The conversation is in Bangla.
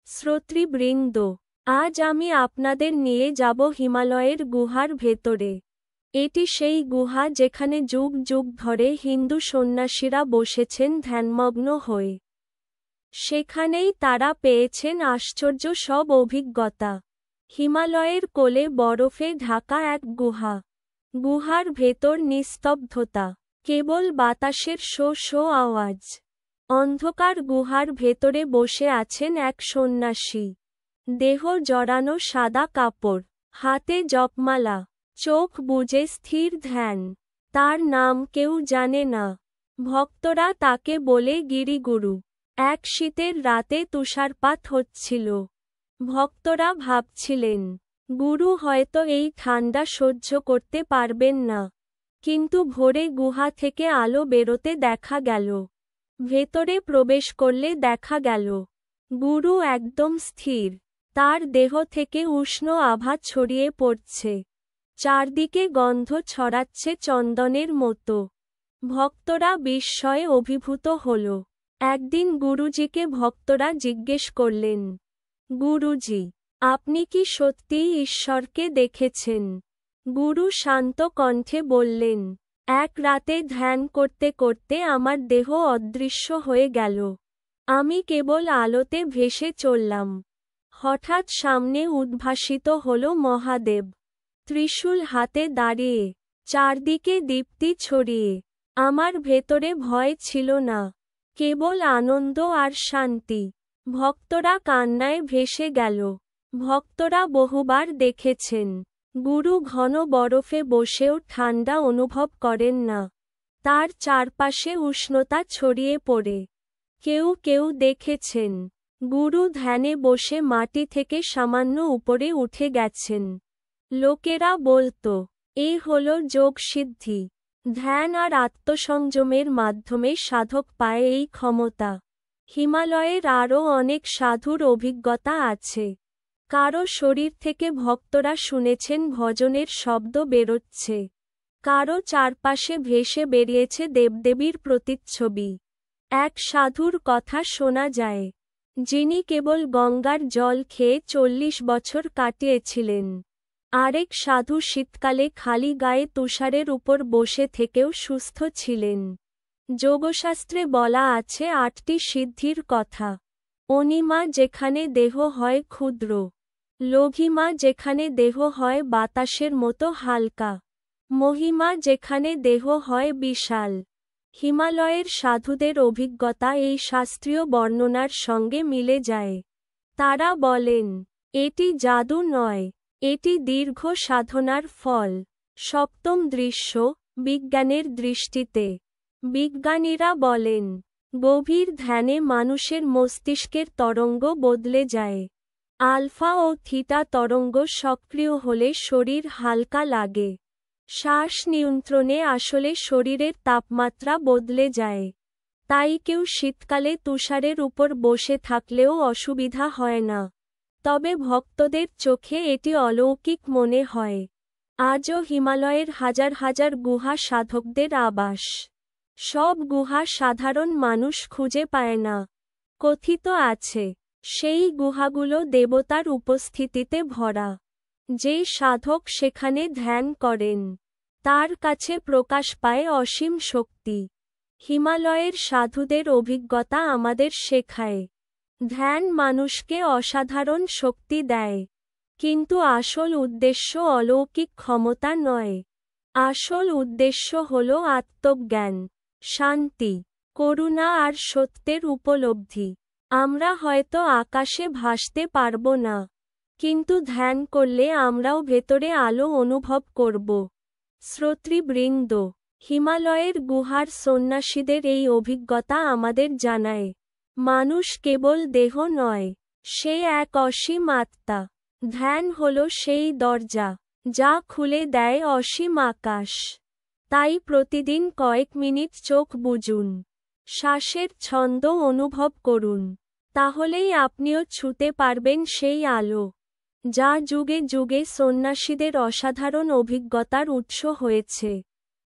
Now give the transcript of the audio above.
শ্রোতৃবৃন্দ, আজ আমি আপনাদের নিয়ে যাব হিমালয়ের গুহার ভেতরে। এটি সেই গুহা যেখানে যুগ যুগ ধরে হিন্দু সন্ন্যাসীরা বসেছেন ধ্যানমগ্ন হয়ে। সেখানেই তারা পেয়েছেন আশ্চর্য সব অভিজ্ঞতা। হিমালয়ের কোলে বরফে ঢাকা এক গুহা। গুহার ভেতর নিস্তব্ধতা, কেবল বাতাসের শো শো আওয়াজ। অন্ধকার গুহার ভেতরে বসে আছেন এক সন্ন্যাসী। দেহ জড়ানো সাদা কাপড়, হাতে জপমালা, চোখ বুজে স্থির ধ্যান। তার নাম কেউ জানে না। ভক্তরা তাকে বলে গিরিগুরু। এক শীতের রাতে তুষারপাত হচ্ছিল। ভক্তরা ভাবছিলেন, গুরু হয়তো এই ঠান্ডা সহ্য করতে পারবেন না। কিন্তু ভোরে গুহা থেকে আলো বেরোতে দেখা গেল। ভেতরে প্রবেশ করলে দেখা গেল, গুরু একদম স্থির। তার দেহ থেকে উষ্ণ আভা ছড়িয়ে পড়ছে। চারদিকে গন্ধ ছড়াচ্ছে চন্দনের মতো। ভক্তরা বিস্ময়ে অভিভূত হল। একদিন গুরুজিকে ভক্তরা জিজ্ঞেস করলেন, গুরুজি, আপনি কি সত্যিই ঈশ্বরকে দেখেছেন? গুরু শান্ত কণ্ঠে বললেন, এক রাতে ধ্যান করতে করতে আমার দেহ অদৃশ্য হয়ে গেল। আমি কেবল আলোতে ভেসে চললাম। হঠাৎ সামনে উদ্ভাসিত হল মহাদেব, ত্রিশূল হাতে দাঁড়িয়ে, চারদিকে দীপ্তি ছড়িয়ে। আমার ভেতরে ভয় ছিল না, কেবল আনন্দ আর শান্তি। ভক্তরা কান্নায় ভেসে গেল। ভক্তরা বহুবার দেখেছেন, গুরু ঘন বরফে বসেও ঠান্ডা অনুভব করেন না। তার চারপাশে উষ্ণতা ছড়িয়ে পড়ে। কেউ কেউ দেখেছেন, গুরু ধ্যানে বসে মাটি থেকে সামান্য উপরে উঠে গেছেন। লোকেরা বলতো, এই হল যোগসিদ্ধি। ধ্যান আর আত্মসংযমের মাধ্যমে সাধক পায় এই ক্ষমতা। হিমালয়ের আরও অনেক সাধুর অভিজ্ঞতা আছে। কারো শরীর থেকে ভক্তরা শুনেছেন ভজনের শব্দ বেরোচ্ছে। কারো চারপাশে ভেসে বেরিয়েছে দেবদেবীর প্রতিচ্ছবি। এক সাধুর কথা শোনা যায়, যিনি কেবল গঙ্গার জল খেয়ে 40 বছর কাটিয়েছিলেন। আরেক সাধু শীতকালে খালি গায়ে তুষারের উপর বসে থেকেও সুস্থ ছিলেন। যোগশাস্ত্রে বলা আছে 8টি সিদ্ধির কথা। অনিমা, যেখানে দেহ হয় ক্ষুদ্র। লঘিমা, যেখানে দেহ হয় বাতাসের মতো হালকা। মহিমা, যেখানে দেহ হয় বিশাল। হিমালয়ের সাধুদের অভিজ্ঞতা এই শাস্ত্রীয় বর্ণনার সঙ্গে মিলে যায়। তারা বলেন, এটি জাদু নয়, এটি দীর্ঘ সাধনার ফল। সপ্তম দৃশ্য, বিজ্ঞানের দৃষ্টিতে। বিজ্ঞানীরা বলেন, গভীর ধ্যানে মানুষের মস্তিষ্কের তরঙ্গ বদলে যায়। আলফা ও থিটা তরঙ্গ সক্রিয় হলে শরীর হালকা লাগে। শ্বাস নিয়ন্ত্রণে আসলে শরীরের তাপমাত্রা বদলে যায়। তাই কেউ শীতকালে তুষারের উপর বসে থাকলেও অসুবিধা হয় না। তবে ভক্তদের চোখে এটি অলৌকিক মনে হয়। আজও হিমালয়ের হাজার হাজার গুহা সাধকদের আবাস। সব গুহা সাধারণ মানুষ খুঁজে পায় না। কথিত আছে, সেই গুহাগুলো দেবতার উপস্থিতিতে ভরা। যে সাধক সেখানে ধ্যান করেন, তার কাছে প্রকাশ পায় অসীম শক্তি। হিমালয়ের সাধুদের অভিজ্ঞতা আমাদের শেখায়, ধ্যান মানুষকে অসাধারণ শক্তি দেয়। কিন্তু আসল উদ্দেশ্য অলৌকিক ক্ষমতা নয়। আসল উদ্দেশ্য হল আত্মজ্ঞান, শান্তি, করুণা আর সত্যের উপলব্ধি। আমরা হয়তো আকাশে ভাসতে পারব না, কিন্তু ধ্যান করলে আমরাও ভেতরে আলো অনুভব করব। শ্রোতৃবৃন্দ, হিমালয়ের গুহার সন্ন্যাসীদের এই অভিজ্ঞতা আমাদের জানায়, মানুষ কেবল দেহ নয়, সে এক অসীম আত্মা। ধ্যান হল সেই দরজা, যা খুলে দেয় অসীম আকাশ। তাই প্রতিদিন কয়েক মিনিট চোখ বুজুন, শ্বাসের ছন্দ অনুভব করুন। তাহলেই আপনিও ছুঁতে পারবেন সেই আলো, যা যুগে যুগে সন্ন্যাসীদের অসাধারণ অভিজ্ঞতার উৎস হয়েছে।